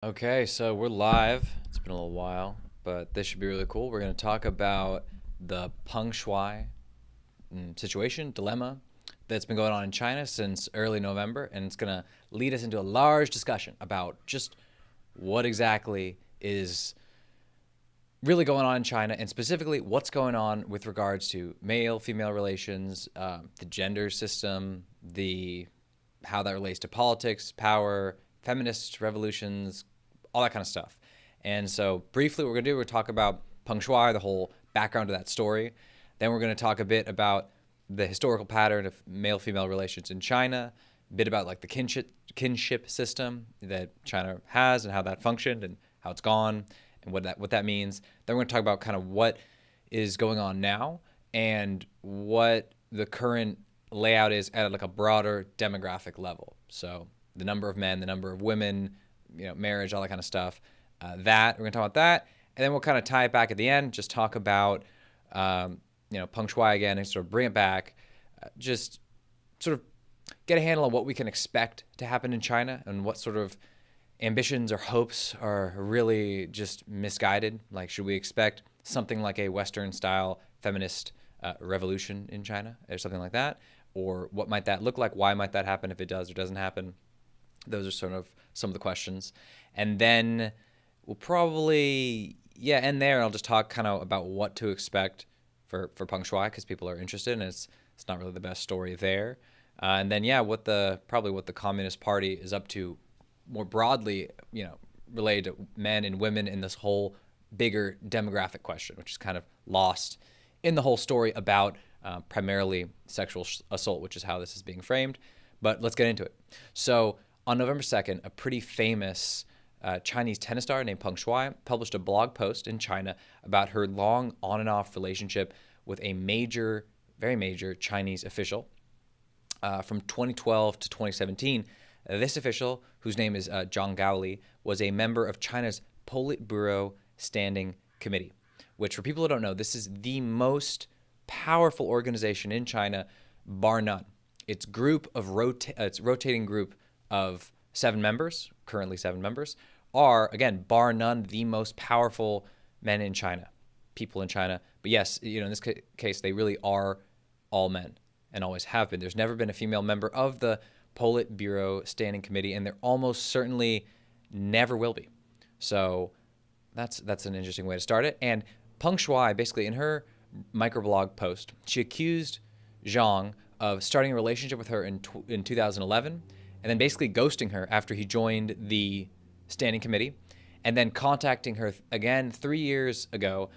Okay, so we're live. It's been a little while, but this should be really cool. We're going to talk about the Peng Shuai situation, dilemma that's been going on in China since early November, and it's going to lead us into a large discussion about just what exactly is really going on in China, and specifically what's going on with regards to male-female relations, the gender system, the how that relates to politics, power, feminist revolutions, all that kind of stuff. And so briefly what we're going to do, we're going to talk about Peng Shuai, the whole background to that story. Then we're going to talk a bit about the historical pattern of male-female relations in China, a bit about like the kinship system that China has and how that functioned and how it's gone and what that means. Then we're going to talk about kind of what is going on now and what the current layout is at like a broader demographic level. So the number of men, the number of women, marriage, all that kind of stuff. That we're gonna talk about that, and then we'll kind of tie it back at the end. Just talk about Peng Shuai again, and sort of bring it back. Just sort of get a handle on what we can expect to happen in China and what sort of ambitions or hopes are really just misguided. Like, should we expect something like a Western-style feminist revolution in China or something like that? Or what might that look like? Why might that happen if it does or doesn't happen? Those are sort of some of the questions. And then we'll probably, end there. And I'll just talk kind of about what to expect for Peng Shuai because people are interested, and it's not really the best story there. And then, what the Communist Party is up to more broadly, related to men and women in this whole bigger demographic question, which is kind of lost in the whole story about primarily sexual assault, which is how this is being framed. But let's get into it. So on November 2nd, a pretty famous Chinese tennis star named Peng Shuai published a blog post in China about her long on and off relationship with a major, very major Chinese official from 2012 to 2017. This official, whose name is Zhang Gaoli, was a member of China's Politburo Standing Committee, which, for people who don't know, this is the most powerful organization in China, bar none. Its rotating group of 7 members, currently 7 members, are, again, bar none, the most powerful men in China, people in China. But yes, in this case, they really are all men and always have been. There's never been a female member of the Politburo Standing Committee, and there almost certainly never will be. So that's an interesting way to start it. And Peng Shuai, basically, in her microblog post, she accused Zhang of starting a relationship with her in 2011, and then basically ghosting her after he joined the standing committee, and then contacting her again 3 years ago,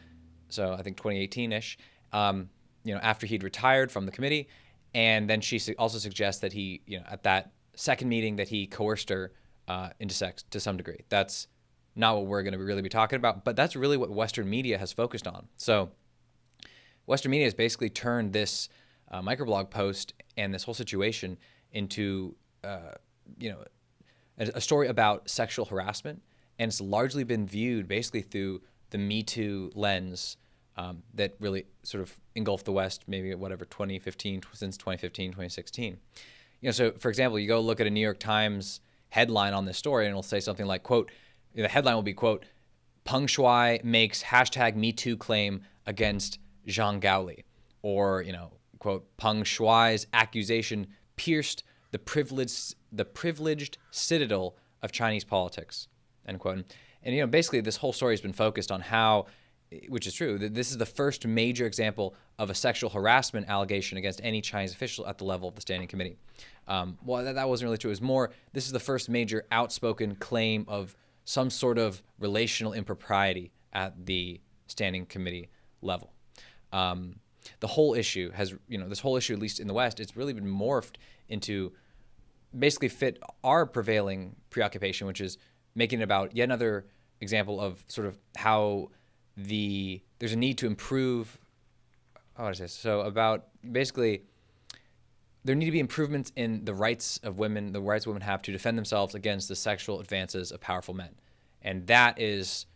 so I think 2018-ish, after he'd retired from the committee. And then she also suggests that he, at that second meeting, that he coerced her into sex to some degree. That's not what we're going to really be talking about, but that's really what Western media has focused on. So Western media has basically turned this microblog post and this whole situation into, a story about sexual harassment, and it's largely been viewed basically through the Me Too lens that really sort of engulfed the West, maybe at whatever, 2015, since 2015, 2016. So for example, you go look at a New York Times headline on this story, and it'll say something like, quote, the headline will be, quote, Peng Shuai makes hashtag Me Too claim against Zhang Gaoli, or, quote, Peng Shuai's accusation pierced the privileged citadel of Chinese politics, end quote. And, basically this whole story has been focused on how, which is true, that this is the first major example of a sexual harassment allegation against any Chinese official at the level of the Standing Committee. Well, that wasn't really true. It was more, this is the first major outspoken claim of some sort of relational impropriety at the Standing Committee level. The whole issue has, this whole issue, at least in the West, it's really been morphed into basically fit our prevailing preoccupation, which is making it about yet another example of sort of how there's a need to improve. How would I say? So about basically there need to be improvements in the rights of women, the rights women have to defend themselves against the sexual advances of powerful men, and that is,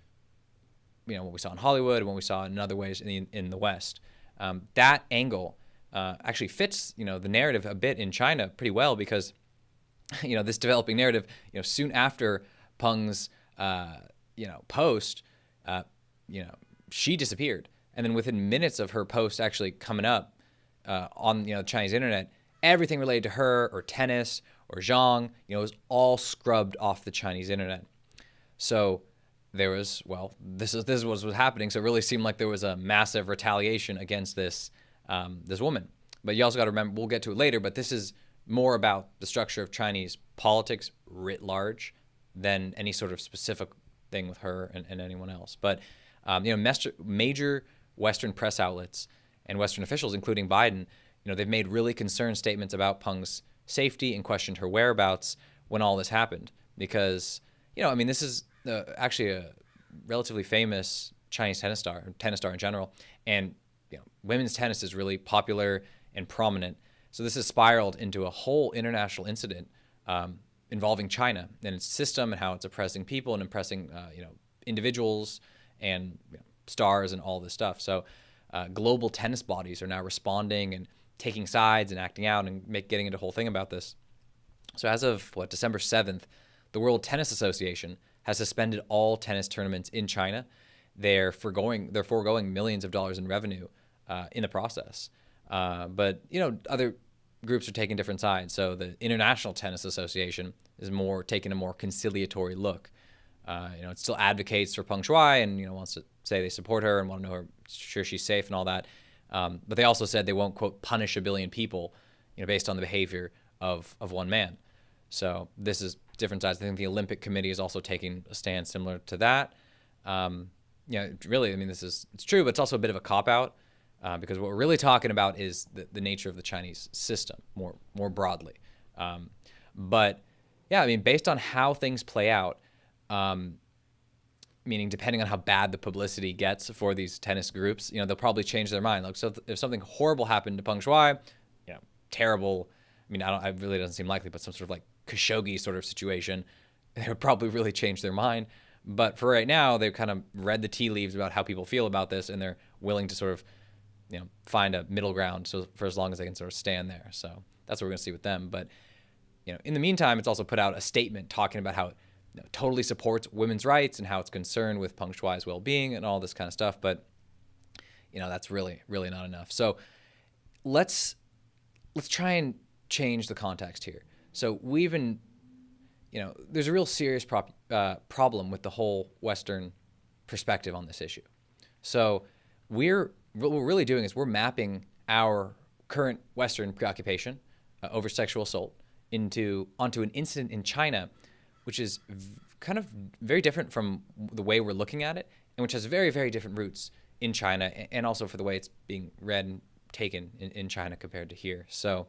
what we saw in Hollywood and what we saw in other ways in the West. That angle actually fits, the narrative a bit in China pretty well because, this developing narrative, soon after Peng's post, she disappeared. And then within minutes of her post actually coming up on the Chinese internet, everything related to her or tennis or Zhang, was all scrubbed off the Chinese internet. So there was, this is what was happening. So it really seemed like there was a massive retaliation against this woman. But you also got to remember, we'll get to it later, but this is more about the structure of Chinese politics writ large than any sort of specific thing with her and anyone else. But major Western press outlets and Western officials, including Biden, they've made really concerned statements about Peng's safety and questioned her whereabouts when all this happened. Because, this is actually a relatively famous Chinese tennis star in general. And, women's tennis is really popular and prominent. So this has spiraled into a whole international incident involving China and its system and how it's oppressing people and oppressing, individuals and stars and all this stuff. So global tennis bodies are now responding and taking sides and acting out and getting into a whole thing about this. So as of December 7th, the World Tennis Association has suspended all tennis tournaments in China. They're foregoing millions of dollars in revenue in the process. But other groups are taking different sides. So the International Tennis Association is taking a more conciliatory look. It still advocates for Peng Shuai and wants to say they support her and want to know sure she's safe and all that. But they also said they won't, quote, punish a billion people, based on the behavior of one man. So this is different sides. I think the Olympic Committee is also taking a stand similar to that. Really, it's true, but it's also a bit of a cop-out because what we're really talking about is the nature of the Chinese system more broadly. Based on how things play out, meaning depending on how bad the publicity gets for these tennis groups, they'll probably change their mind. Like, so if something horrible happened to Peng Shuai, terrible, it really doesn't seem likely, but some sort of like Khashoggi sort of situation, they would probably really change their mind. But for right now, they've kind of read the tea leaves about how people feel about this, and they're willing to sort of, find a middle ground so for as long as they can sort of stand there. So that's what we're going to see with them. But, in the meantime, it's also put out a statement talking about how it totally supports women's rights and how it's concerned with Peng Shuai's well-being and all this kind of stuff. But, that's really, really not enough. So let's try and change the context here. So there's a real serious problem with the whole Western perspective on this issue. So what we're really doing is we're mapping our current Western preoccupation over sexual assault onto an incident in China, which is kind of very different from the way we're looking at it, and which has very, very different roots in China, and also for the way it's being read and taken in China compared to here. So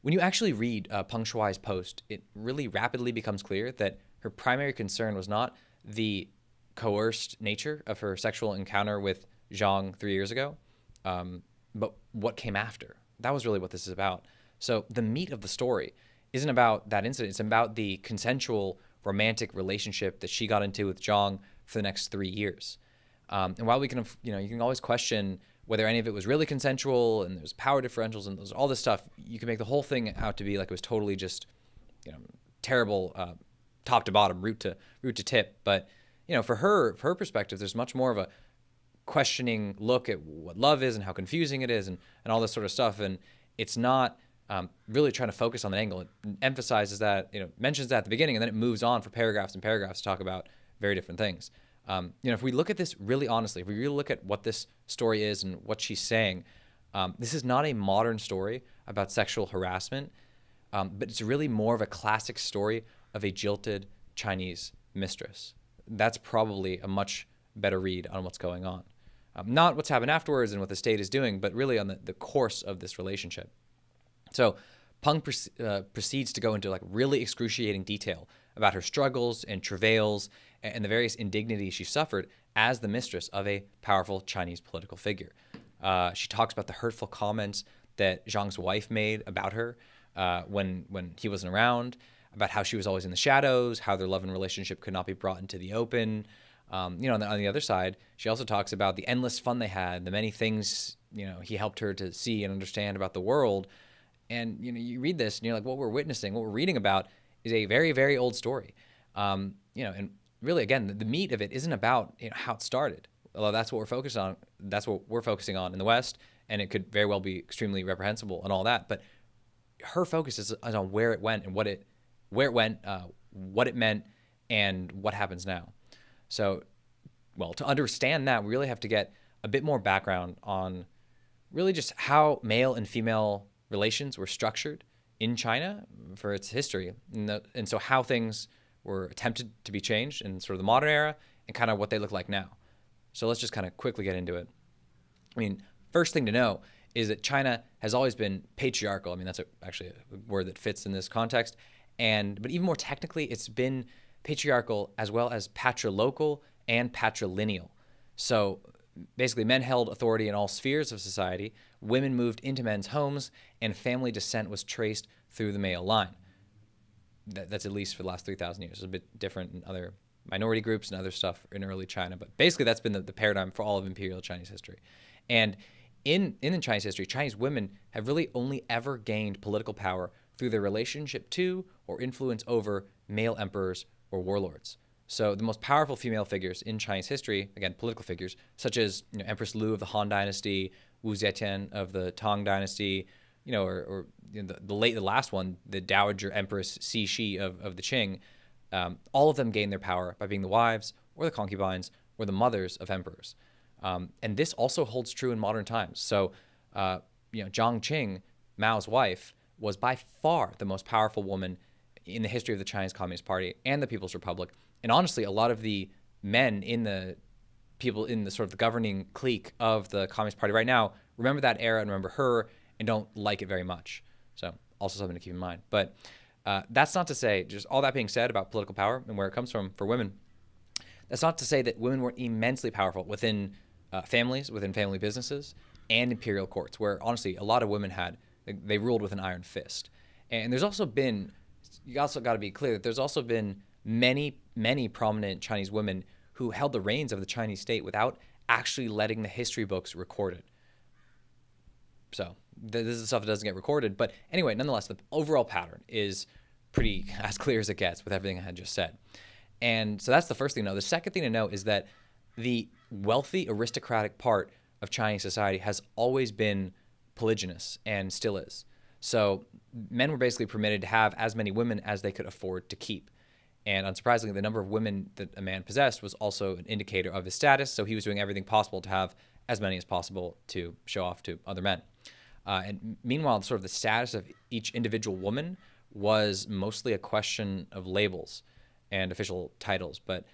when you actually read Peng Shuai's post, it really rapidly becomes clear that her primary concern was not the coerced nature of her sexual encounter with Zhang 3 years ago, but what came after. That was really what this is about. So the meat of the story isn't about that incident. It's about the consensual romantic relationship that she got into with Zhang for the next 3 years. And while we can, you can always question whether any of it was really consensual and there's power differentials and there's all this stuff, you can make the whole thing out to be like it was totally just, terrible, top to bottom, root to tip. But, for her perspective, there's much more of a questioning look at what love is and how confusing it is and all this sort of stuff. And it's not really trying to focus on the angle. It emphasizes that, mentions that at the beginning, and then it moves on for paragraphs and paragraphs to talk about very different things. If we look at this really honestly, if we really look at what this story is and what she's saying, this is not a modern story about sexual harassment, but it's really more of a classic story of a jilted Chinese mistress. That's probably a much better read on what's going on. Not what's happened afterwards and what the state is doing, but really on the course of this relationship. So Peng proceeds to go into like really excruciating detail about her struggles and travails and the various indignities she suffered as the mistress of a powerful Chinese political figure. She talks about the hurtful comments that Zhang's wife made about her when he wasn't around, about how she was always in the shadows, how their love and relationship could not be brought into the open. On the other side, she also talks about the endless fun they had, the many things, he helped her to see and understand about the world. And, you read this and you're like, what we're witnessing, what we're reading about is a very, very old story. And really, again, the meat of it isn't about how it started. Although that's what we're focused on. That's what we're focusing on in the West, and it could very well be extremely reprehensible and all that. But her focus is on where it went and what it meant, and what happens now. So, well, to understand that, we really have to get a bit more background on really just how male and female relations were structured in China for its history, and so how things were attempted to be changed in sort of the modern era, and kind of what they look like now. So let's just kind of quickly get into it. I mean, first thing to know is that China has always been patriarchal. I mean, that's actually a word that fits in this context. But even more technically, it's been patriarchal as well as patrilocal and patrilineal. So basically, men held authority in all spheres of society, women moved into men's homes, and family descent was traced through the male line. That's at least for the last 3,000 years. It's a bit different in other minority groups and other stuff in early China, but basically that's been the paradigm for all of imperial Chinese history. And in Chinese history, Chinese women have really only ever gained political power through their relationship to or influence over male emperors or warlords. So the most powerful female figures in Chinese history, again, political figures, such as Empress Lu of the Han Dynasty, Wu Zetian of the Tang Dynasty, or the last one, the Dowager Empress Cixi of the Qing, all of them gained their power by being the wives or the concubines or the mothers of emperors. And this also holds true in modern times. So, Jiang Qing, Mao's wife, was by far the most powerful woman in the history of the Chinese Communist Party and the People's Republic. And honestly, a lot of the men in the sort of the governing clique of the Communist Party right now remember that era and remember her and don't like it very much. So also something to keep in mind. But that's not to say, just all that being said about political power and where it comes from for women, that's not to say that women weren't immensely powerful within families, within family businesses, and imperial courts, where honestly a lot of women they ruled with an iron fist. And there's also been, you also got to be clear that there's also been many, many prominent Chinese women who held the reins of the Chinese state without actually letting the history books record it. So this is the stuff that doesn't get recorded. But anyway, nonetheless, the overall pattern is pretty as clear as it gets with everything I had just said. And so that's the first thing to know. The second thing to know is that the wealthy aristocratic part of Chinese society has always been polygynous and still is. So men were basically permitted to have as many women as they could afford to keep. And unsurprisingly, the number of women that a man possessed was also an indicator of his status. So he was doing everything possible to have as many as possible to show off to other men. And meanwhile, sort of the status of each individual woman was mostly a question of labels and official titles. But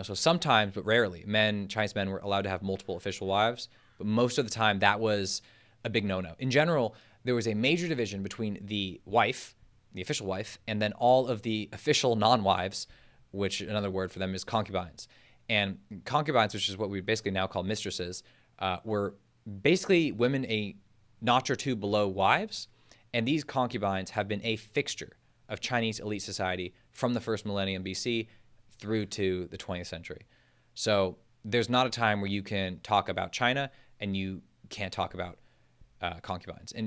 so sometimes, but rarely, Chinese men were allowed to have multiple official wives. But most of the time, that was a big no-no. In general, there was a major division between the wife, the official wife, and then all of the official non-wives, which another word for them is concubines. And concubines, which is what we basically now call mistresses, were basically women a notch or two below wives. And these concubines have been a fixture of Chinese elite society from the first millennium BC through to the 20th century. So there's not a time where you can talk about China and you can't talk about concubines. And,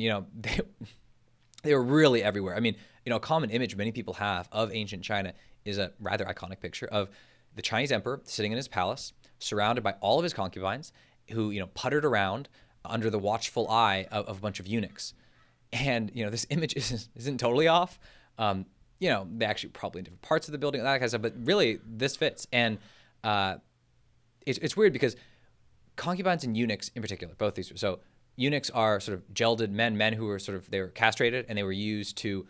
they were really everywhere. I mean, a common image many people have of ancient China is a rather iconic picture of the Chinese emperor sitting in his palace, surrounded by all of his concubines who, puttered around under the watchful eye of a bunch of eunuchs. And, this image isn't totally off. They actually probably in different parts of the building, that kind of stuff, but really this fits. And it's weird because concubines and eunuchs in particular, both these, so eunuchs are sort of gelded men who were they were castrated and they were used to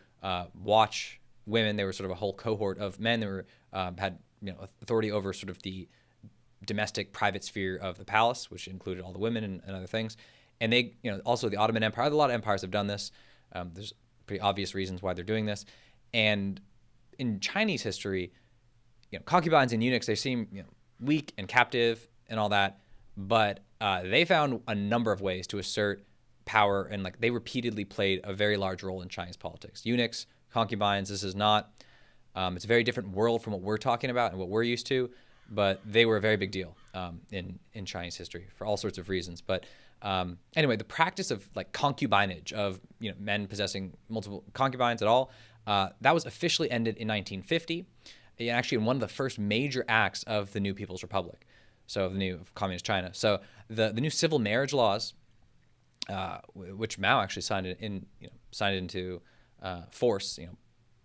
watch women. They were sort of a whole cohort of men that were had authority over sort of the domestic private sphere of the palace, which included all the women and other things. And they, also the Ottoman Empire, a lot of empires have done this. There's pretty obvious reasons why they're doing this. And in Chinese history, concubines and eunuchs, they seem weak and captive and all that, but they found a number of ways to assert power, and they repeatedly played a very large role in Chinese politics. Eunuchs, concubines, this is not, it's a very different world from what we're talking about and what we're used to, but they were a very big deal in Chinese history for all sorts of reasons. But anyway, the practice of concubinage, of men possessing multiple concubines at all, that was officially ended in 1950. actually in one of the first major acts of the new People's Republic, so of the new communist China. So the new civil marriage laws, which Mao actually signed into force,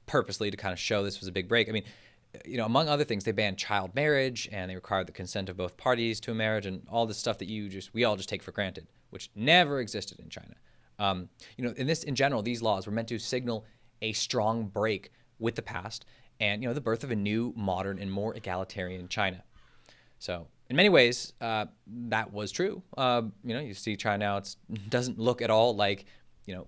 purposely to kind of show this was a big break. I mean, among other things, they banned child marriage and they required the consent of both parties to a marriage and all this stuff that we all just take for granted, which never existed in China. In general, these laws were meant to signal a strong break with the past and, the birth of a new, modern, and more egalitarian China. So in many ways, that was true. You see China now, it doesn't look at all like,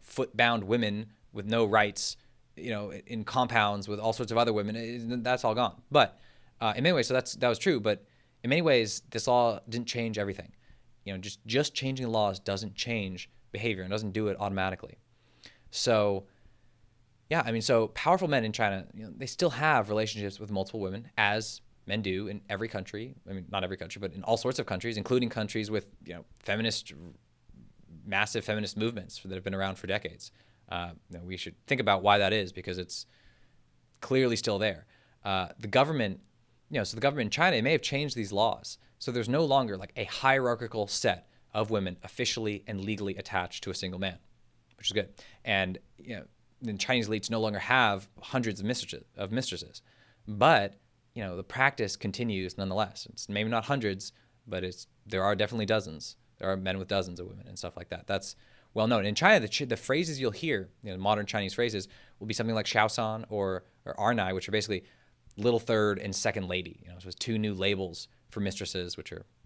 foot-bound women with no rights, in compounds with all sorts of other women. That's all gone. But in many ways, so that was true. But in many ways, this law didn't change everything. Just changing the laws doesn't change behavior and doesn't do it automatically. So, so powerful men in China, they still have relationships with multiple women, as men do in every country. I mean, not every country, but in all sorts of countries, including countries with, massive feminist movements that have been around for decades. We should think about why that is, because it's clearly still there. The government in China, it may have changed these laws. So there's no longer like a hierarchical set of women officially and legally attached to a single man, which is good. And, the Chinese elites no longer have hundreds of mistresses, but, the practice continues nonetheless. It's maybe not hundreds, but there are definitely dozens. There are men with dozens of women and stuff like that. That's well known. In China, the phrases you'll hear, modern Chinese phrases, will be something like Shaosan or Arnai, which are basically little third and second lady. So it's two new labels for mistresses,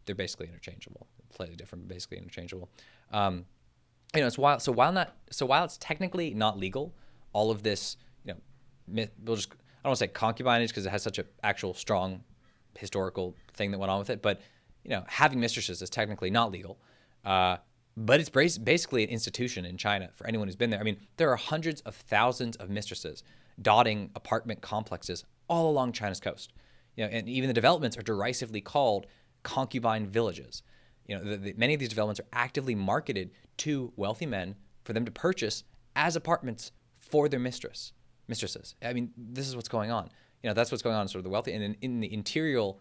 they're basically interchangeable, slightly different, but basically interchangeable. While it's technically not legal, all of this, I don't want to say concubinage because it has such an actual strong historical thing that went on with it, but having mistresses is technically not legal. But it's basically an institution in China for anyone who's been there. I mean, there are hundreds of thousands of mistresses dotting apartment complexes all along China's coast. And even the developments are derisively called concubine villages. Many of these developments are actively marketed to wealthy men for them to purchase as apartments for their mistresses. I mean, this is what's going on. That's what's going on in sort of the wealthy. And in the interior,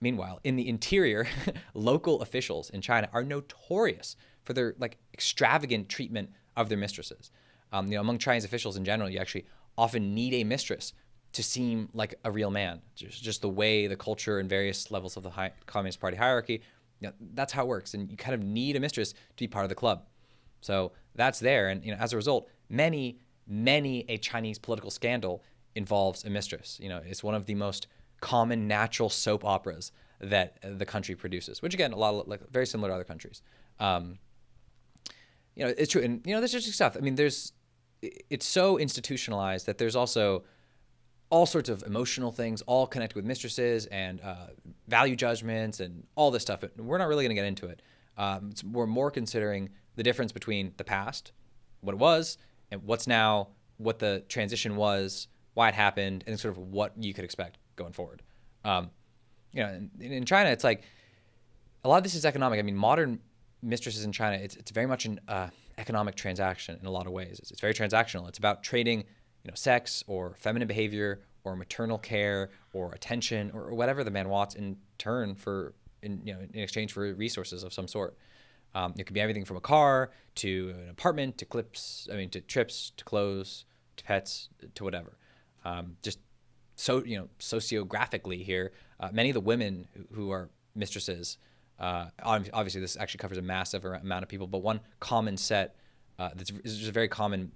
meanwhile, in the interior, local officials in China are notorious for their extravagant treatment of their mistresses. Among Chinese officials in general, you actually often need a mistress to seem like a real man. Just the way the culture and various levels of the Communist Party hierarchy, that's how it works. And you kind of need a mistress to be part of the club. So that's there. And as a result, many a Chinese political scandal involves a mistress. It's one of the most common natural soap operas that the country produces, which again, a lot of very similar to other countries. It's true. And, there's just stuff. I mean, it's so institutionalized that there's also all sorts of emotional things, all connected with mistresses and value judgments and all this stuff. We're not really going to get into it. We're more considering the difference between the past, what it was, and what's now, what the transition was, why it happened, and sort of what you could expect going forward. In China, it's like a lot of this is economic. I mean, modern mistresses in China, it's very much an economic transaction in a lot of ways. It's very transactional. It's about trading, sex or feminine behavior or maternal care or attention or whatever the man wants in turn in exchange for resources of some sort. It could be everything from a car to an apartment to to trips to clothes to pets to whatever. Sociographically here, many of the women who are mistresses, obviously this actually covers a massive amount of people, but one common set that's just a very common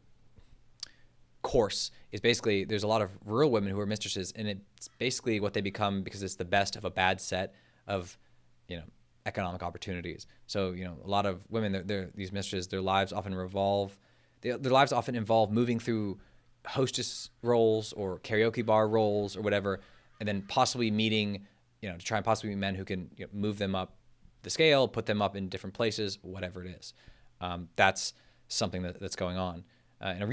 course is basically there's a lot of rural women who are mistresses, and it's basically what they become because it's the best of a bad set of economic opportunities. So a lot of women, these mistresses, their lives often involve moving through hostess roles or karaoke bar roles or whatever, and then possibly meeting, to try and possibly meet men who can move them up the scale, put them up in different places, whatever it is. That's something that's going on. And a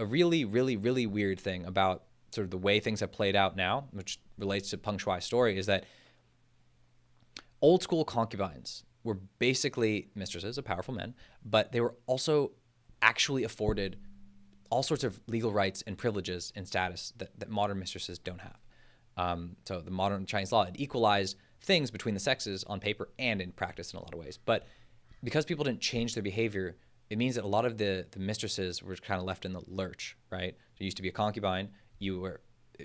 really weird thing about sort of the way things have played out now, which relates to Peng Shuai's story, is that old school concubines were basically mistresses of powerful men, but they were also actually afforded all sorts of legal rights and privileges and status that modern mistresses don't have. So the modern Chinese law, it equalized things between the sexes on paper and in practice in a lot of ways. But because people didn't change their behavior, it means that a lot of the mistresses were kind of left in the lurch, right? So you used to be a concubine. It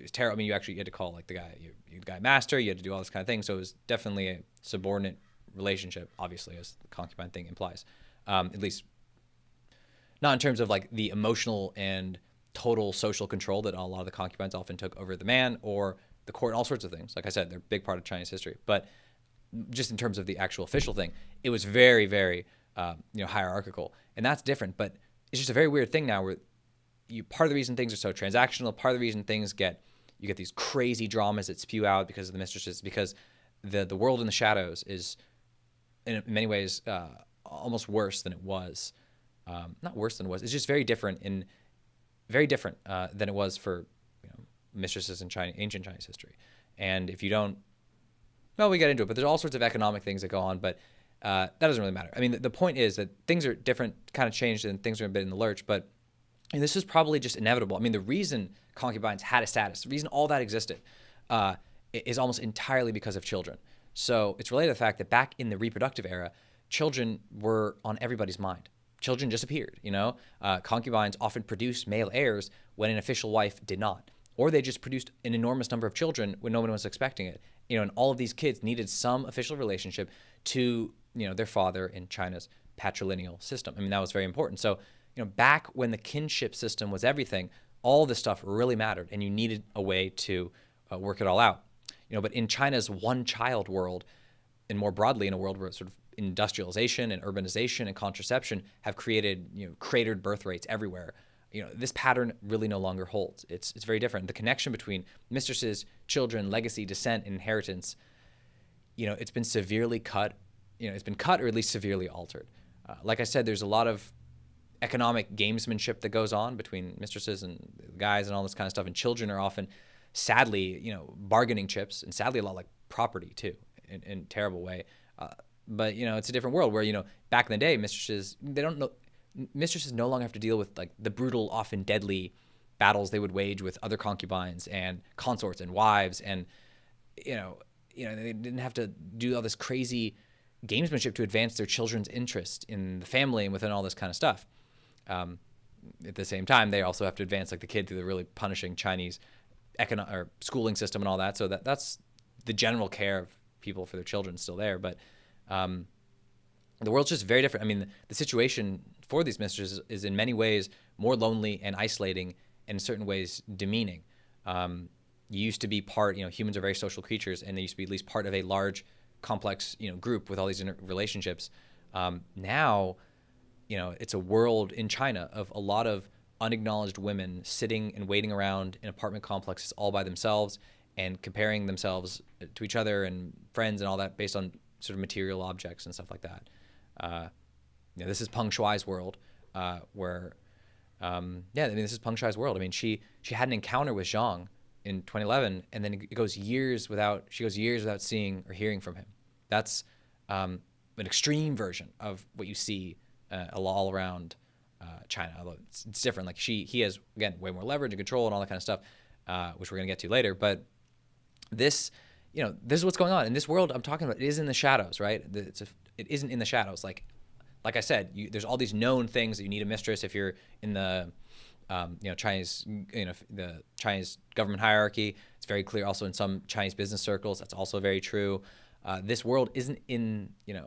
was terrible. I mean, you had to call like the guy master. You had to do all this kind of thing. So it was definitely a subordinate relationship, obviously, as the concubine thing implies. At least not in terms of like the emotional and total social control that a lot of the concubines often took over the man or the court, all sorts of things. Like I said, they're a big part of Chinese history. But just in terms of the actual official thing, it was very, very hierarchical, and that's different. But it's just a very weird thing now where part of the reason things are so transactional, part of the reason you get these crazy dramas that spew out because of the mistresses, because the world in the shadows is in many ways almost worse than it was. Not worse than it was. It's just very different than it was for mistresses in ancient Chinese history. And if you don't, well, we get into it, but there's all sorts of economic things that go on, but that doesn't really matter. I mean, the point is that things are different, kind of changed, and things are a bit in the lurch, but this is probably just inevitable. I mean, the reason concubines had a status, the reason all that existed, is almost entirely because of children. So it's related to the fact that back in the reproductive era, children were on everybody's mind. Children just appeared, Concubines often produced male heirs when an official wife did not. Or they just produced an enormous number of children when no one was expecting it. And all of these kids needed some official relationship to, their father in China's patrilineal system. I mean, that was very important. So, back when the kinship system was everything, all this stuff really mattered, and you needed a way to work it all out. But in China's one-child world, and more broadly in a world where sort of industrialization and urbanization and contraception have created, cratered birth rates everywhere, this pattern really no longer holds. It's very different. The connection between mistresses, children, legacy, descent, and inheritance, it's been severely cut. It's been cut or at least severely altered. Like I said, there's a lot of economic gamesmanship that goes on between mistresses and guys and all this kind of stuff. And children are often, sadly, bargaining chips, and sadly a lot like property too, in a terrible way. But it's a different world where, back in the day, mistresses no longer have to deal with like the brutal, often deadly battles they would wage with other concubines and consorts and wives, and they didn't have to do all this crazy gamesmanship to advance their children's interest in the family and within all this kind of stuff. At the same time, they also have to advance like the kid through the really punishing Chinese or schooling system and all that. So that's the general care of people for their children still there, but the world's just very different. I mean, the situation for these mistresses is in many ways more lonely and isolating, and in certain ways demeaning. You used to be part, humans are very social creatures, and they used to be at least part of a large, complex, group with all these relationships. Now, it's a world in China of a lot of unacknowledged women sitting and waiting around in apartment complexes all by themselves and comparing themselves to each other and friends and all that based on sort of material objects and stuff like that. This is Peng Shuai's world, this is Peng Shuai's world. I mean, she had an encounter with Zhang in 2011, and then she goes years without seeing or hearing from him. That's an extreme version of what you see all around China, although it's different. Like he has, again, way more leverage and control and all that kind of stuff, which we're going to get to later. But this is what's going on in this world I'm talking about. It is in the shadows, right? It isn't in the shadows. Like I said, there's all these known things that you need a mistress if you're in the Chinese, the Chinese government hierarchy. It's very clear also in some Chinese business circles. That's also very true. This world isn't in, it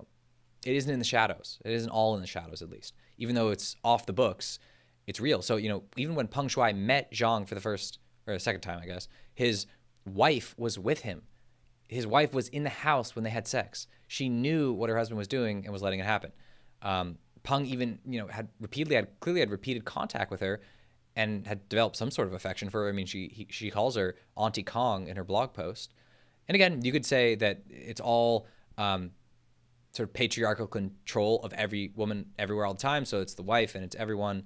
isn't in the shadows. It isn't all in the shadows, at least. Even though it's off the books, it's real. So, even when Peng Shuai met Zhang for the second time, I guess, his wife was with him. His wife was in the house when they had sex. She knew what her husband was doing and was letting it happen. Peng even, had clearly had repeated contact with her and had developed some sort of affection for her. I mean, she calls her Auntie Kong in her blog post. And again, you could say that it's all sort of patriarchal control of every woman everywhere all the time. So it's the wife and it's everyone.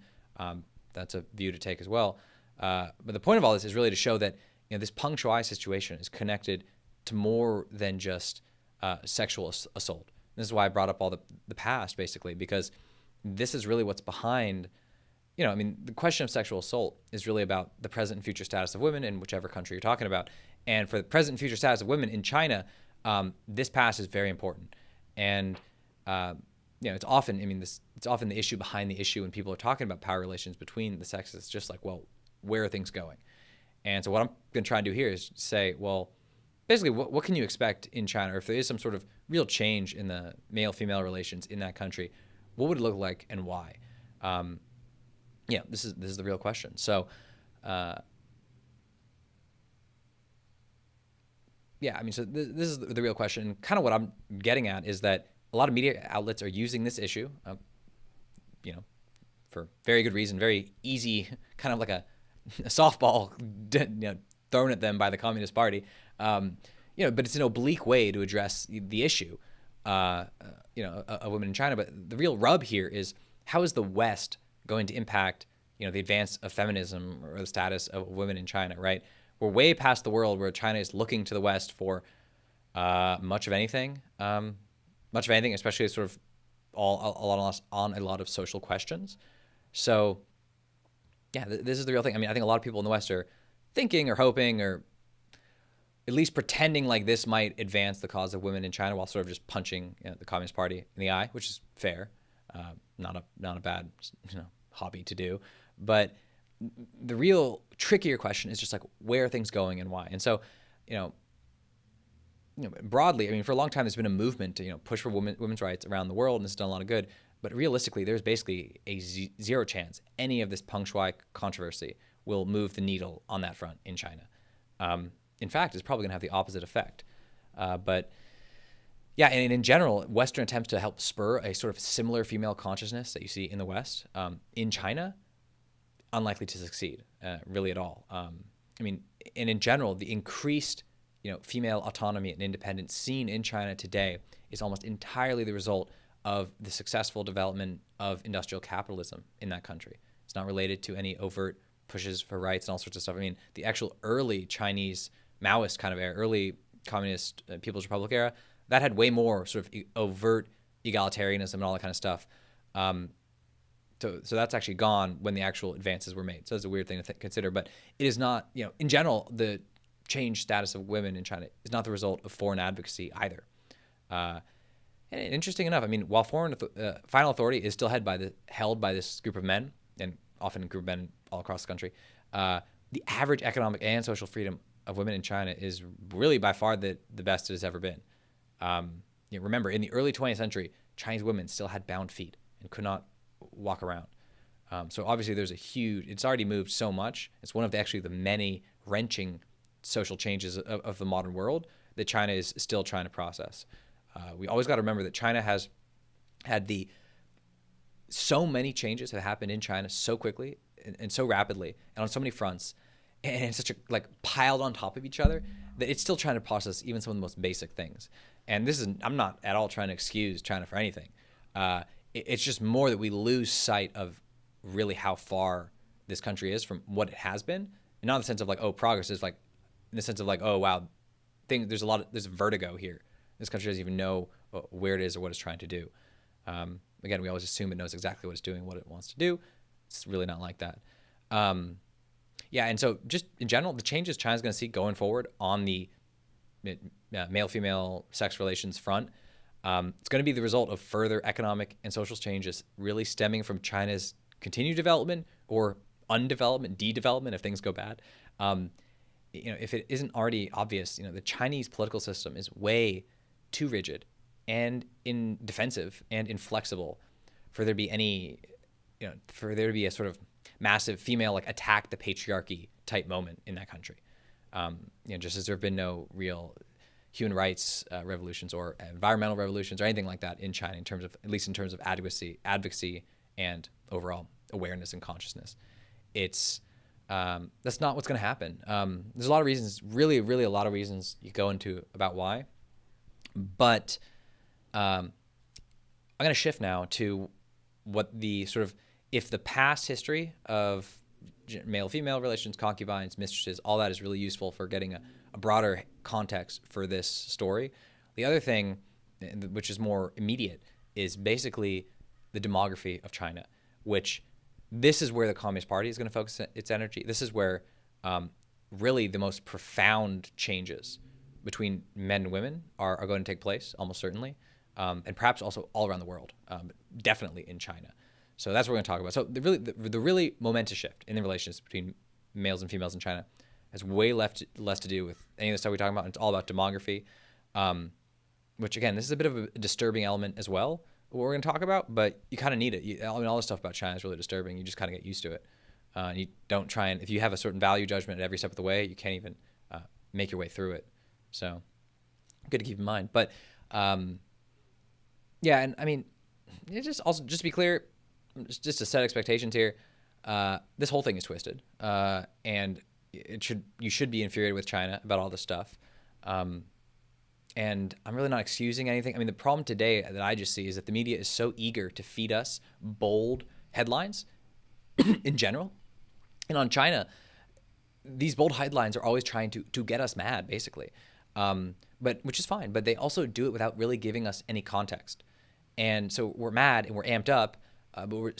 That's a view to take as well. But the point of all this is really to show that this Peng Shuai situation is connected to more than just sexual assault. This is why I brought up all the past, basically, because this is really what's behind I mean, the question of sexual assault is really about the present and future status of women in whichever country you're talking about. And for the present and future status of women in China, this past is very important. And it's often, it's often the issue behind the issue when people are talking about power relations between the sexes. It's just like, well, where are things going? And so what I'm going to try and do here is say, well, basically, what can you expect in China? Or if there is some sort of real change in the male-female relations in that country, what would it look like and why? This is the real question. So, so this is the real question. And kind of what I'm getting at is that a lot of media outlets are using this issue, for very good reason, very easy, kind of like a softball, thrown at them by the Communist Party. But it's an oblique way to address the issue, of women in China. But the real rub here is, how is the West going to impact, the advance of feminism or the status of women in China, right? We're way past the world where China is looking to the West for much of anything, especially sort of on a lot of social questions. So, this is the real thing. I mean, I think a lot of people in the West are thinking or hoping or at least pretending like this might advance the cause of women in China while sort of just punching the Communist Party in the eye, which is fair, not a bad hobby to do. But the real trickier question is just like, where are things going and why? And so, broadly, I mean, for a long time, there's been a movement to push for women's rights around the world, and it's done a lot of good. But realistically, there's basically a zero chance any of this Peng Shuai controversy will move the needle on that front in China. In fact, it's probably going to have the opposite effect. And in general, Western attempts to help spur a sort of similar female consciousness that you see in the West, in China, unlikely to succeed, really at all. And in general, the increased, female autonomy and independence seen in China today is almost entirely the result of the successful development of industrial capitalism in that country. It's not related to any overt pushes for rights and all sorts of stuff. I mean, the actual early Chinese Maoist kind of era, early Communist People's Republic era, that had way more sort of overt egalitarianism and all that kind of stuff. So that's actually gone when the actual advances were made. So it's a weird thing to consider. But it is not, in general, the changed status of women in China is not the result of foreign advocacy either. And interesting enough, I mean, while final authority is still held by this group of men, and often a group of men all across the country, the average economic and social freedom of women in China is really by far the best it has ever been. Remember, in the early 20th century, Chinese women still had bound feet and could not walk around. So obviously there's it's already moved so much. It's one of the many wrenching social changes of the modern world that China is still trying to process. We always got to remember that China has had so many changes have happened in China so quickly and so rapidly and on so many fronts, and it's such piled on top of each other that it's still trying to process even some of the most basic things. And I'm not at all trying to excuse China for anything. It's just more that we lose sight of really how far this country is from what it has been, and not in the sense of like, oh, progress is like, in the sense of like, oh, wow, there's a vertigo here. This country doesn't even know where it is or what it's trying to do. Again, we always assume it knows exactly what it's doing, what it wants to do. It's really not like that. And so just in general, the changes China's going to see going forward on the male-female sex relations front, it's going to be the result of further economic and social changes really stemming from China's continued development or undevelopment, de-development if things go bad. If it isn't already obvious, the Chinese political system is way too rigid and defensive and inflexible for there to be a sort of massive female attack the patriarchy type moment in that country. Just as there have been no real human rights revolutions or environmental revolutions or anything like that in China in terms of advocacy and overall awareness and consciousness. It's that's not what's going to happen. There's a lot of reasons, really, really a lot of reasons you go into about why. But I'm going to shift now to what if the past history of male-female relations, concubines, mistresses, all that is really useful for getting a broader context for this story. The other thing, which is more immediate, is basically the demography of China, which this is where the Communist Party is going to focus its energy. This is where really the most profound changes between men and women are going to take place, almost certainly, and perhaps also all around the world, definitely in China. So that's what we're going to talk about. So the really momentous shift in the relations between males and females in China has way less to do with any of the stuff we're talking about. It's all about demography, which, again, this is a bit of a disturbing element as well, what we're going to talk about, but you kind of need it. All the stuff about China is really disturbing. You just kind of get used to it. And you don't try and, if you have a certain value judgment at every step of the way, you can't even make your way through it. So good to keep in mind. But yeah, and I mean, just to be clear, just to set expectations here, this whole thing is twisted, and you should be infuriated with China about all this stuff. And I'm really not excusing anything. I mean, the problem today that I just see is that the media is so eager to feed us bold headlines in general. And on China, these bold headlines are always trying to get us mad, basically, but which is fine. But they also do it without really giving us any context. And so we're mad and we're amped up, but we're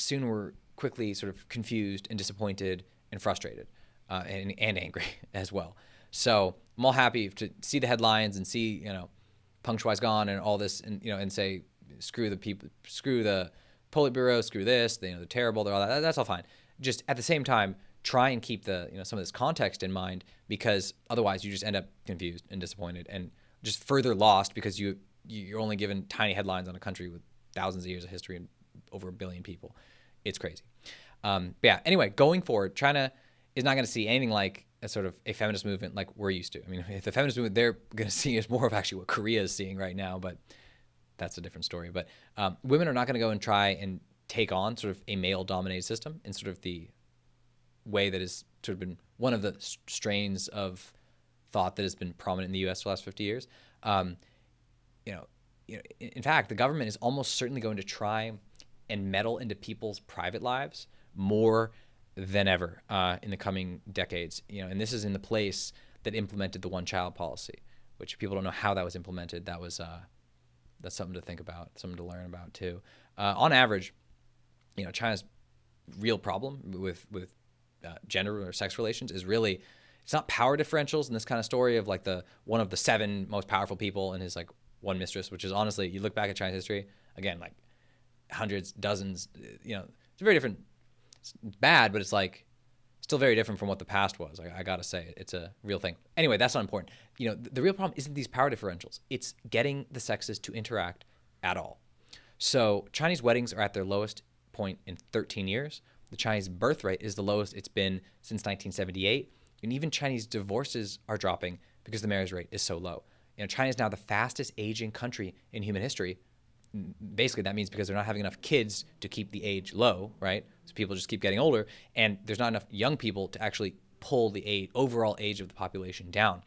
quickly sort of confused and disappointed and frustrated and angry as well. So I'm all happy to see the headlines and see, Peng Shuai's gone and all this, and and say screw the people, screw the Politburo, screw this, they're terrible, they're all that. That's all fine. Just at the same time, try and keep the some of this context in mind, because otherwise you just end up confused and disappointed and just further lost, because you're only given tiny headlines on a country with thousands of years of history and over 1 billion people. It's crazy. But yeah, anyway, going forward, China is not going to see anything like a sort of a feminist movement like we're used to. I mean, if the feminist movement they're going to see is more of actually what Korea is seeing right now, but that's a different story. But women are not going to go and try and take on sort of a male-dominated system in sort of the way that has sort of been one of the strains of thought that has been prominent in the U.S. for the last 50 years. In fact, the government is almost certainly going to try and meddle into people's private lives more than ever in the coming decades. And this is in the place that implemented the one-child policy, which people don't know how that was implemented. That's something to think about, something to learn about too. On average, China's real problem with gender or sex relations is really, it's not power differentials in this kind of story of like one of the 7 most powerful people and his like one mistress, which is honestly, you look back at China's history, again, like hundreds, dozens, it's very different. It's bad, but it's like still very different from what the past was. I gotta say, it's a real thing. Anyway, that's not important. The real problem isn't these power differentials. It's getting the sexes to interact at all. So Chinese weddings are at their lowest point in 13 years. The Chinese birth rate is the lowest it's been since 1978. And even Chinese divorces are dropping because the marriage rate is so low. China is now the fastest aging country in human history. Basically, that means because they're not having enough kids to keep the age low, right? So people just keep getting older, and there's not enough young people to actually pull the overall age of the population down.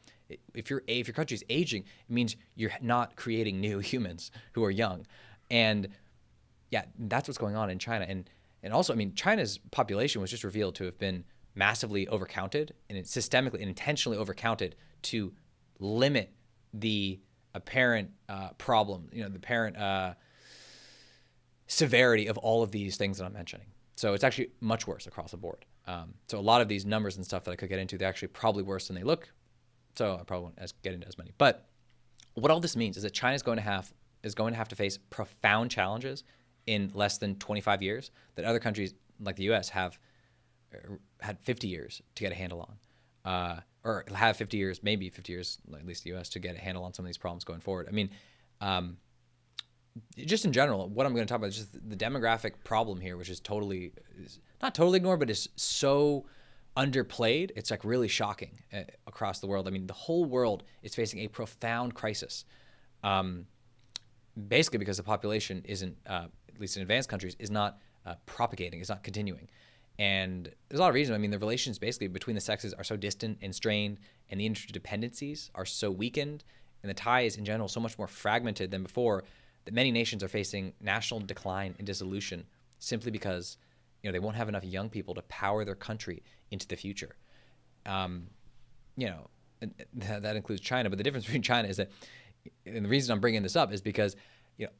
If your country is aging, it means you're not creating new humans who are young. And yeah, that's what's going on in China. And also, I mean, China's population was just revealed to have been massively overcounted, and it's systemically and intentionally overcounted to limit the apparent problem, the apparent severity of all of these things that I'm mentioning. So it's actually much worse across the board. So a lot of these numbers and stuff that I could get into, they're actually probably worse than they look. So I probably won't get into as many. But what all this means is that China is going to have to face profound challenges in less than 25 years that other countries like the U.S. have had 50 years to get a handle on. Or have 50 years, maybe 50 years, at least the U.S., to get a handle on some of these problems going forward. I mean, just in general, what I'm going to talk about is just the demographic problem here, which is not totally ignored, but is so underplayed. It's like really shocking across the world. I mean, the whole world is facing a profound crisis, basically because the population isn't, at least in advanced countries, is not propagating, is not continuing. And there's a lot of reasons. I mean, the relations basically between the sexes are so distant and strained, and the interdependencies are so weakened, and the ties in general so much more fragmented than before, that many nations are facing national decline and dissolution simply because they won't have enough young people to power their country into the future. And that includes China. But the difference between China is that, and the reason I'm bringing this up is because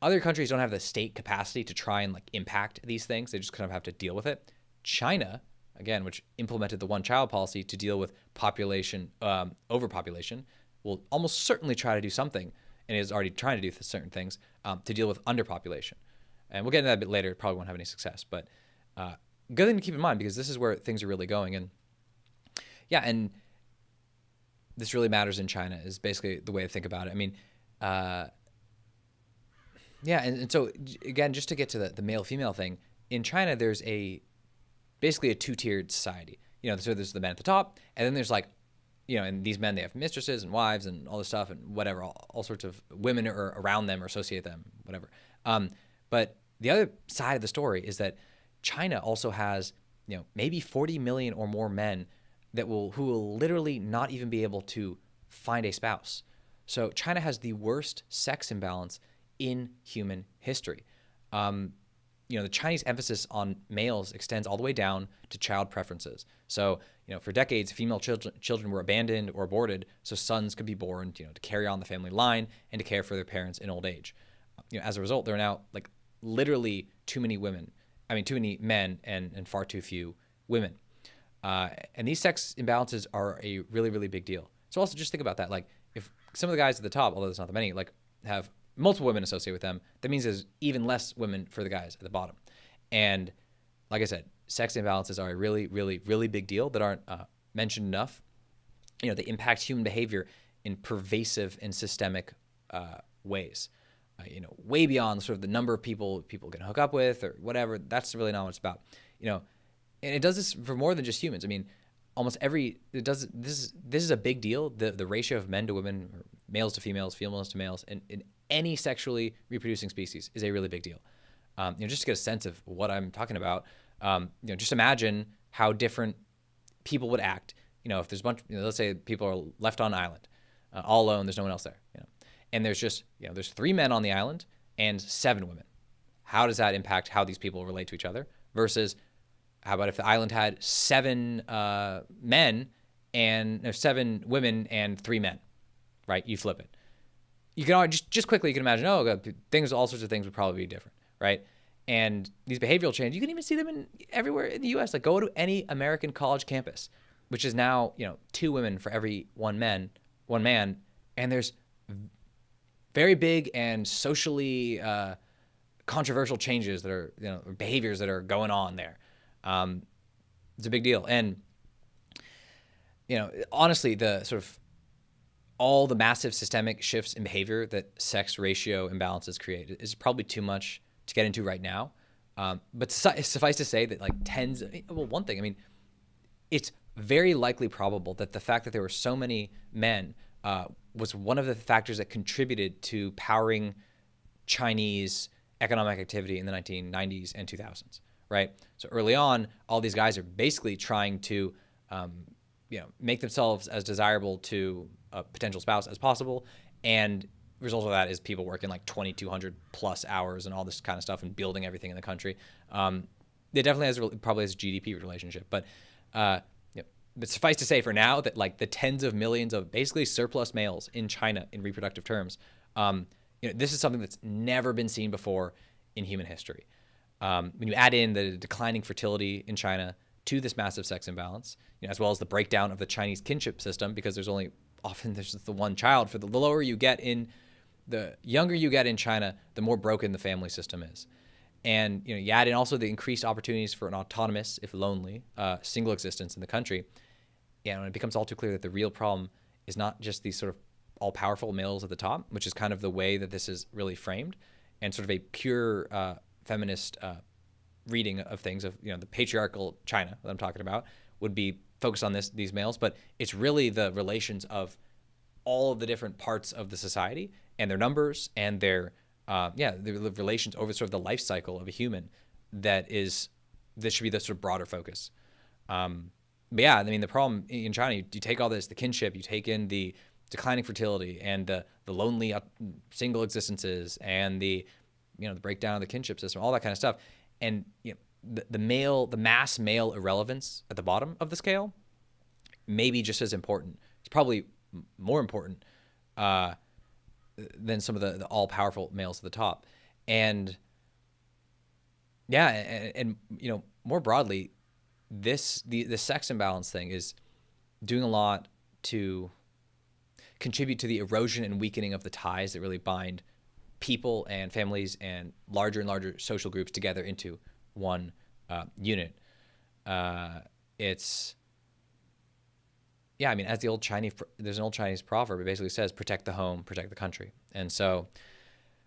other countries don't have the state capacity to try and like impact these things. They just kind of have to deal with it. China, again, which implemented the one-child policy to deal with population overpopulation, will almost certainly try to do something, and is already trying to do certain things to deal with underpopulation. And we'll get into that a bit later. It probably won't have any success, but good thing to keep in mind, because this is where things are really going. And yeah, and this really matters in China is basically the way to think about it. I mean, yeah, and so again, just to get to the male-female thing, in China, there's basically a two-tiered society. So there's the men at the top, and then there's like, and these men, they have mistresses and wives and all this stuff and whatever, all sorts of women are around them or associate them, whatever. But the other side of the story is that China also has, maybe 40 million or more men who will literally not even be able to find a spouse. So China has the worst sex imbalance in human history. The Chinese emphasis on males extends all the way down to child preferences. So, for decades, female children were abandoned or aborted so sons could be born, to carry on the family line and to care for their parents in old age. As a result, there are now like literally too many men and far too few women. And these sex imbalances are a really, really big deal. So also just think about that. Like if some of the guys at the top, although there's not that many, like have multiple women associated with them, that means there's even less women for the guys at the bottom. And like I said, sex imbalances are a really, really, really big deal that aren't mentioned enough. They impact human behavior in pervasive and systemic ways. Way beyond sort of the number of people can hook up with or whatever. That's really not what it's about. And it does this for more than just humans. I mean, this is a big deal. The ratio of men to women, or males to females, females to males, in any sexually reproducing species is a really big deal. Just to get a sense of what I'm talking about, just imagine how different people would act. If there's a bunch, let's say people are left on an island, all alone, there's no one else there, and there's just, there's 3 men on the island and 7 women. How does that impact how these people relate to each other? Versus, how about if the island had 7 men and 7 women and 3 men, right? You flip it. You can just quickly, you can imagine, all sorts of things would probably be different, right? And these behavioral changes, you can even see them everywhere in the U.S. Like go to any American college campus, which is now 2 women for every 1 man, and there's very big and socially controversial changes that are behaviors that are going on there. It's a big deal, and honestly, the sort of all the massive systemic shifts in behavior that sex ratio imbalances create is probably too much to get into right now. But suffice to say that one thing, I mean, it's very likely probable that the fact that there were so many men was one of the factors that contributed to powering Chinese economic activity in the 1990s and 2000s, right? So early on, all these guys are basically trying to make themselves as desirable to a potential spouse as possible, and the result of that is people working like 2,200 plus hours and all this kind of stuff and building everything in the country. It definitely probably has a GDP relationship, but suffice to say for now that like the tens of millions of basically surplus males in China in reproductive terms, this is something that's never been seen before in human history. When you add in the declining fertility in China to this massive sex imbalance, as well as the breakdown of the Chinese kinship system, because there's just the one child. For the younger you get in China, the more broken the family system is. And you add in also the increased opportunities for an autonomous, if lonely, single existence in the country. And it becomes all too clear that the real problem is not just these sort of all-powerful males at the top, which is kind of the way that this is really framed, and sort of a pure feminist reading of things of the patriarchal China that I'm talking about would be focused on these males, but it's really the relations of all of the different parts of the society and their numbers and their the relations over sort of the life cycle of a human that should be the sort of broader focus. But yeah, I mean, the problem in China, you take all this, the kinship, you take in the declining fertility and the lonely single existences and the breakdown of the kinship system, all that kind of stuff. And the mass male irrelevance at the bottom of the scale may be just as important. It's probably more important than some of the all-powerful males at the top. And yeah, and more broadly, the sex imbalance thing is doing a lot to contribute to the erosion and weakening of the ties that really bind people and families and larger social groups together into one unit. It's yeah, I mean, as there's an old Chinese proverb. It basically says, "Protect the home, protect the country." And so,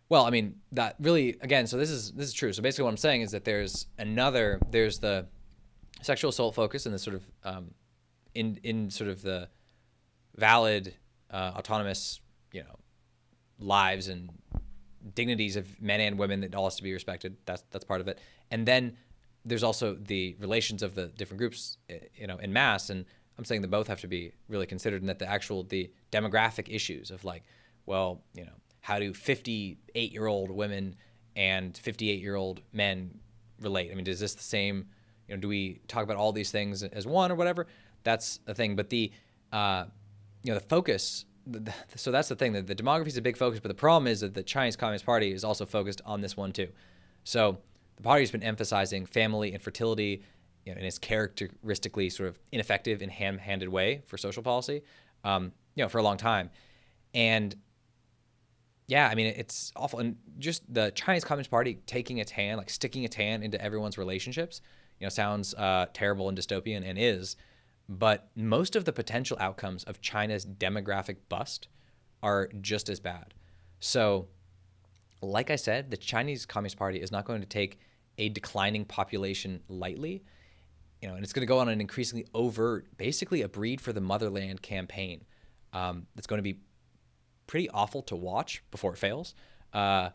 well, I mean, that really, again, so this is true. So basically, what I'm saying is that there's the sexual assault focus and the sort of in sort of the valid autonomous, lives and dignities of men and women that all has to be respected. That's part of it. And then there's also the relations of the different groups, en masse. And I'm saying that both have to be really considered, and that the demographic issues of like, well, how do 58-year-old women and 58-year-old men relate? I mean, is this the same? Do we talk about all these things as one or whatever? That's the thing. But the focus. So that's the thing. The demography is a big focus, but the problem is that the Chinese Communist Party is also focused on this one too. So the party's been emphasizing family and fertility in its characteristically sort of ineffective and ham-handed way for social policy, for a long time. And yeah, I mean, it's awful. And just the Chinese Communist Party taking its hand, like sticking its hand into everyone's relationships, sounds terrible and dystopian, and is. But most of the potential outcomes of China's demographic bust are just as bad. So, like I said, the Chinese Communist Party is not going to take a declining population lightly, and it's going to go on an increasingly overt, basically a breed for the motherland campaign. That's going to be pretty awful to watch before it fails. But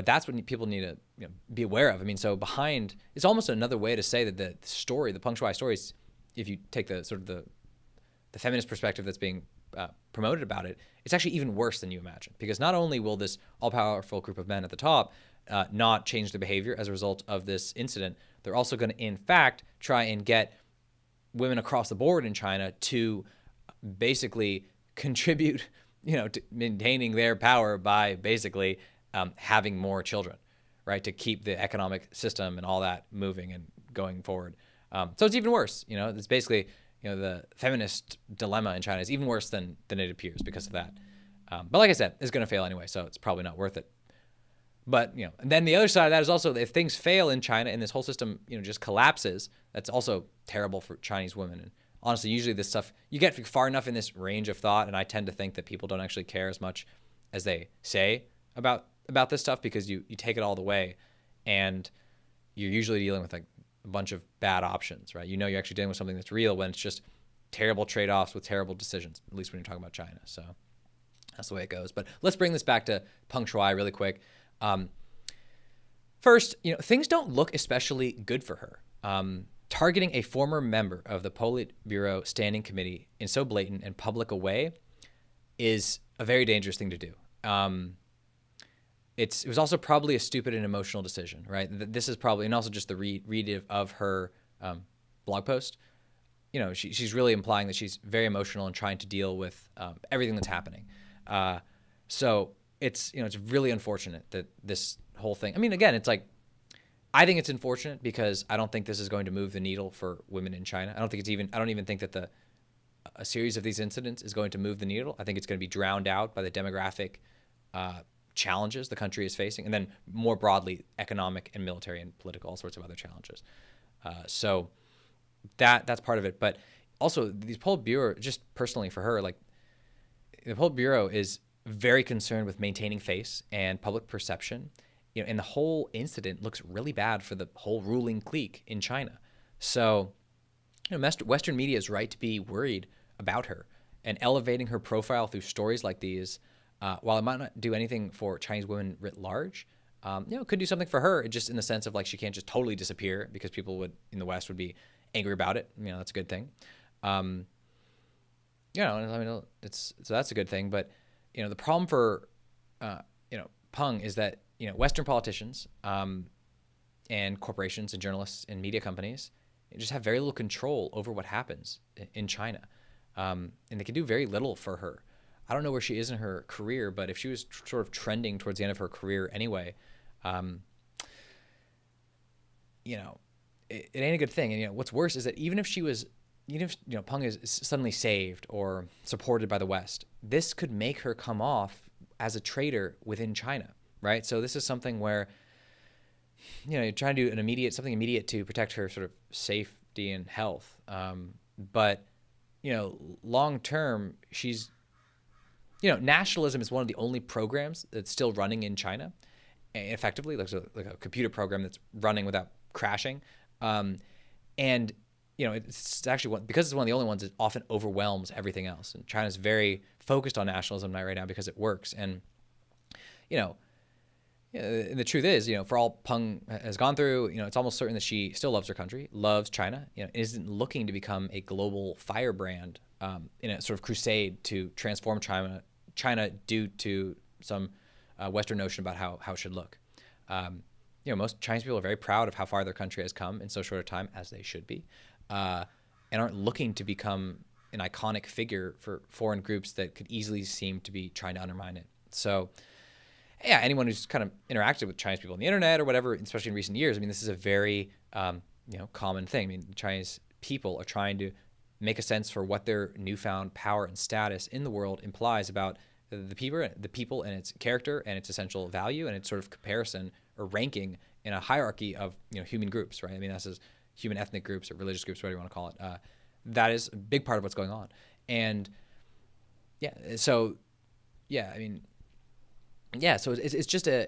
that's what people need to be aware of. I mean, so behind, it's almost another way to say that the story, the Peng Shuai story, is, if you take the sort of the feminist perspective that's being promoted about it, it's actually even worse than you imagine. Because not only will this all-powerful group of men at the top not change their behavior as a result of this incident, they're also going to, in fact, try and get women across the board in China to basically contribute, to maintaining their power by basically having more children, right, to keep the economic system and all that moving and going forward. So it's even worse. It's basically, the feminist dilemma in China is even worse than it appears because of that. But like I said, it's going to fail anyway, so it's probably not worth it. But, and then the other side of that is also, if things fail in China and this whole system, just collapses, that's also terrible for Chinese women. And honestly, usually this stuff, you get far enough in this range of thought, and I tend to think that people don't actually care as much as they say about this stuff, because you take it all the way, and you're usually dealing with like a bunch of bad options, right? You're actually dealing with something that's real when it's just terrible trade-offs with terrible decisions, at least when you're talking about China. So that's the way it goes. But let's bring this back to Peng Shuai really quick. First, things don't look especially good for her. Targeting a former member of the Politburo Standing Committee in so blatant and public a way is a very dangerous thing to do. It was also probably a stupid and emotional decision, right? This is probably, and also just the read of her blog post. She's really implying that she's very emotional and trying to deal with everything that's happening. So it's really unfortunate that this whole thing. I mean, again, it's like, I think it's unfortunate because I don't think this is going to move the needle for women in China. I don't even think that a series of these incidents is going to move the needle. I think it's going to be drowned out by the demographic challenges the country is facing, and then more broadly, economic and military and political, all sorts of other challenges. So that's part of it. But also, these Politburo, just personally for her, like, the Politburo is very concerned with maintaining face and public perception. And the whole incident looks really bad for the whole ruling clique in China. So, Western media is right to be worried about her, and elevating her profile through stories like these, while it might not do anything for Chinese women writ large, it could do something for her, just in the sense of like, she can't just totally disappear because people in the West would be angry about it. That's a good thing. So that's a good thing. But, the problem for, Peng is that, Western politicians and corporations and journalists and media companies just have very little control over what happens in China. And they can do very little for her. I don't know where she is in her career, but if she was sort of trending towards the end of her career anyway, it ain't a good thing. And what's worse is that even if Peng is suddenly saved or supported by the West, this could make her come off as a traitor within China, right? So this is something where you're trying to do something immediate to protect her sort of safety and health, but long term, nationalism is one of the only programs that's still running in China, effectively, like a computer program that's running without crashing, and it's actually because it's one of the only ones that often overwhelms everything else. And China's very focused on nationalism right now because it works. And the truth is, for all Peng has gone through, it's almost certain that she still loves her country, loves China, isn't looking to become a global firebrand in a sort of crusade to transform China due to some Western notion about how it should look. Most Chinese people are very proud of how far their country has come in so short a time, as they should be, and aren't looking to become an iconic figure for foreign groups that could easily seem to be trying to undermine it. So, yeah, anyone who's kind of interacted with Chinese people on the internet or whatever, especially in recent years, this is a very common thing. Chinese people are trying to make a sense for what their newfound power and status in the world implies about the people and its character and its essential value and its sort of comparison or ranking in a hierarchy of human groups, right? That's as human ethnic groups or religious groups, whatever you want to call it. That is a big part of what's going on, and so it's just a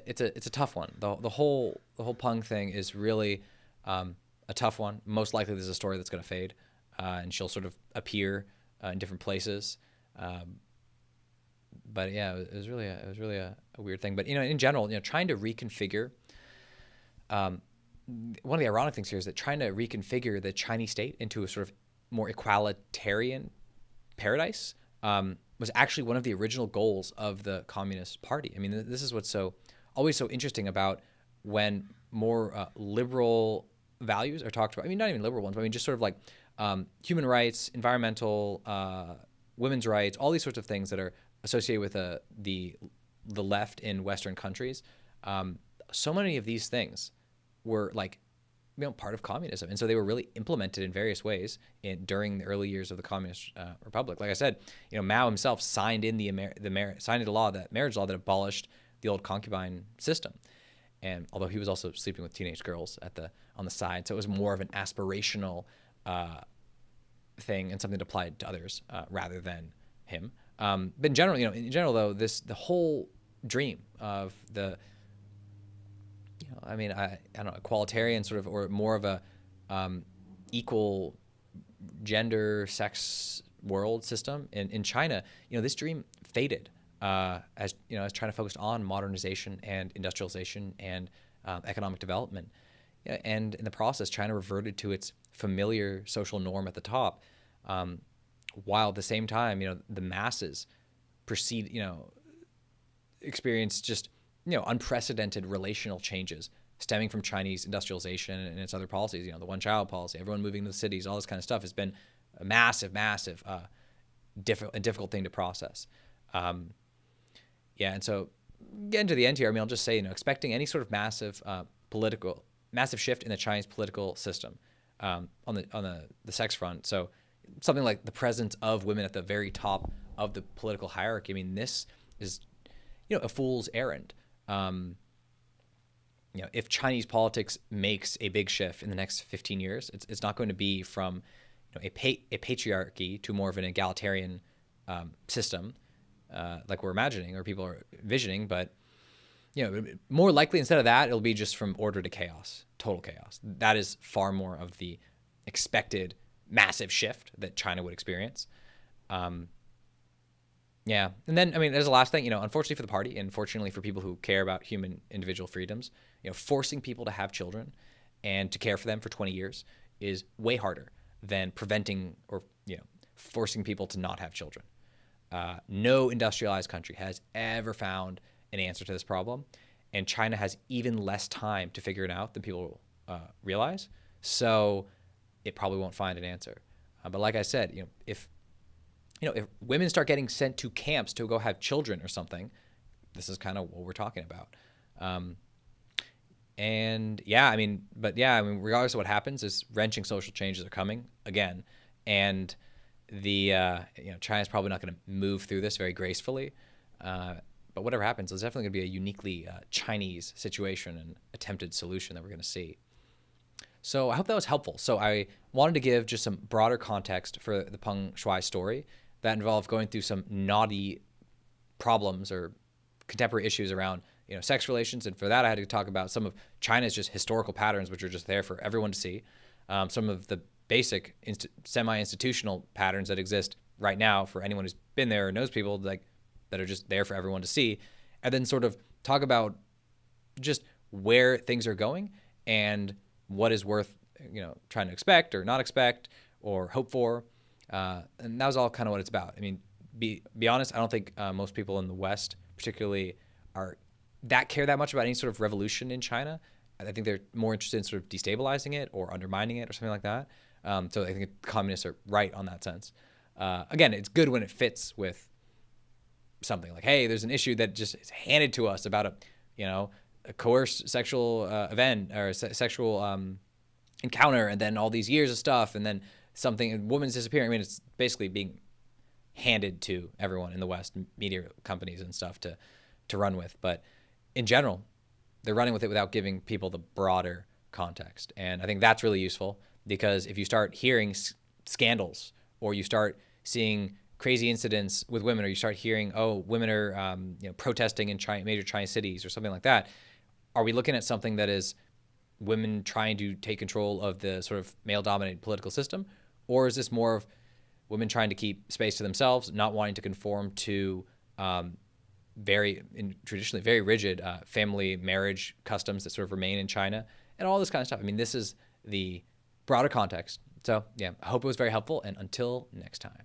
tough one. The whole Peng thing is really a tough one. Most likely, there's a story that's going to fade, and she'll sort of appear in different places. But yeah, it was really a weird thing. But in general, trying to reconfigure. One of the ironic things here is that trying to reconfigure the Chinese state into a sort of more equalitarian paradise was actually one of the original goals of the Communist Party. This is what's always so interesting about when more liberal values are talked about. Not even liberal ones, but just sort of like human rights, environmental, women's rights, all these sorts of things that are associated with the left in Western countries. So many of these things were part of communism, and so they were really implemented in various ways during the early years of the Communist Republic. Like I said, Mao himself signed in the marriage law that abolished the old concubine system, and although he was also sleeping with teenage girls on the side, so it was more of an aspirational thing and something that applied to others rather than him. But in general, though, the whole dream of the I don't know, equalitarian sort of, or more of a equal gender, sex world system in China, this dream faded as China focused on modernization and industrialization and economic development. And in the process, China reverted to its familiar social norm at the top, while at the same time, the masses experienced just unprecedented relational changes stemming from Chinese industrialization and its other policies. The one-child policy, everyone moving to the cities, all this kind of stuff has been a massive, difficult thing to process. And so getting to the end here, I'll just say, expecting any sort of massive shift in the Chinese political system on the sex front. So something like the presence of women at the very top of the political hierarchy. This is a fool's errand. If Chinese politics makes a big shift in the next 15 years, it's not going to be from a patriarchy to more of an egalitarian system, like we're imagining or people are envisioning. But more likely, instead of that, it'll be just from order to chaos, total chaos. That is far more of the expected massive shift that China would experience. Yeah. And then, there's the last thing, unfortunately for the party and fortunately for people who care about human individual freedoms, forcing people to have children and to care for them for 20 years is way harder than preventing or, forcing people to not have children. No industrialized country has ever found an answer to this problem, and China has even less time to figure it out than people realize. So it probably won't find an answer. But like I said, if women start getting sent to camps to go have children or something, this is kind of what we're talking about. And yeah, I mean, but yeah, I mean, regardless of what happens, is wrenching social changes are coming again, and the China's probably not going to move through this very gracefully. But whatever happens, there's definitely going to be a uniquely Chinese situation and attempted solution that we're going to see. So I hope that was helpful. So I wanted to give just some broader context for the Peng Shuai story that involved going through some naughty problems or contemporary issues around sex relations, and for that I had to talk about some of China's just historical patterns, which are just there for everyone to see. Some of the basic semi-institutional patterns that exist right now for anyone who's been there or knows people like that are just there for everyone to see, and then sort of talk about just where things are going and what is worth trying to expect or not expect or hope for, and that was all kind of what it's about. I mean, be honest, I don't think most people in the West particularly care that much about any sort of revolution in China. I think they're more interested in sort of destabilizing it or undermining it or something like that. So I think communists are right on that sense. Again, it's good when it fits with something like, hey, there's an issue that just is handed to us about a coerced sexual event or sexual encounter, and then all these years of stuff, and then a woman's disappearing. I mean, it's basically being handed to everyone in the West, media companies and stuff to run with. But in general, they're running with it without giving people the broader context. And I think that's really useful, because if you start hearing scandals, or you start seeing crazy incidents with women, or you start hearing, women are protesting in major Chinese cities or something like that, are we looking at something that is women trying to take control of the sort of male-dominated political system? Or is this more of women trying to keep space to themselves, not wanting to conform to traditionally very rigid family marriage customs that sort of remain in China, and all this kind of stuff? I mean, this is the broader context. So yeah, I hope it was very helpful, and until next time.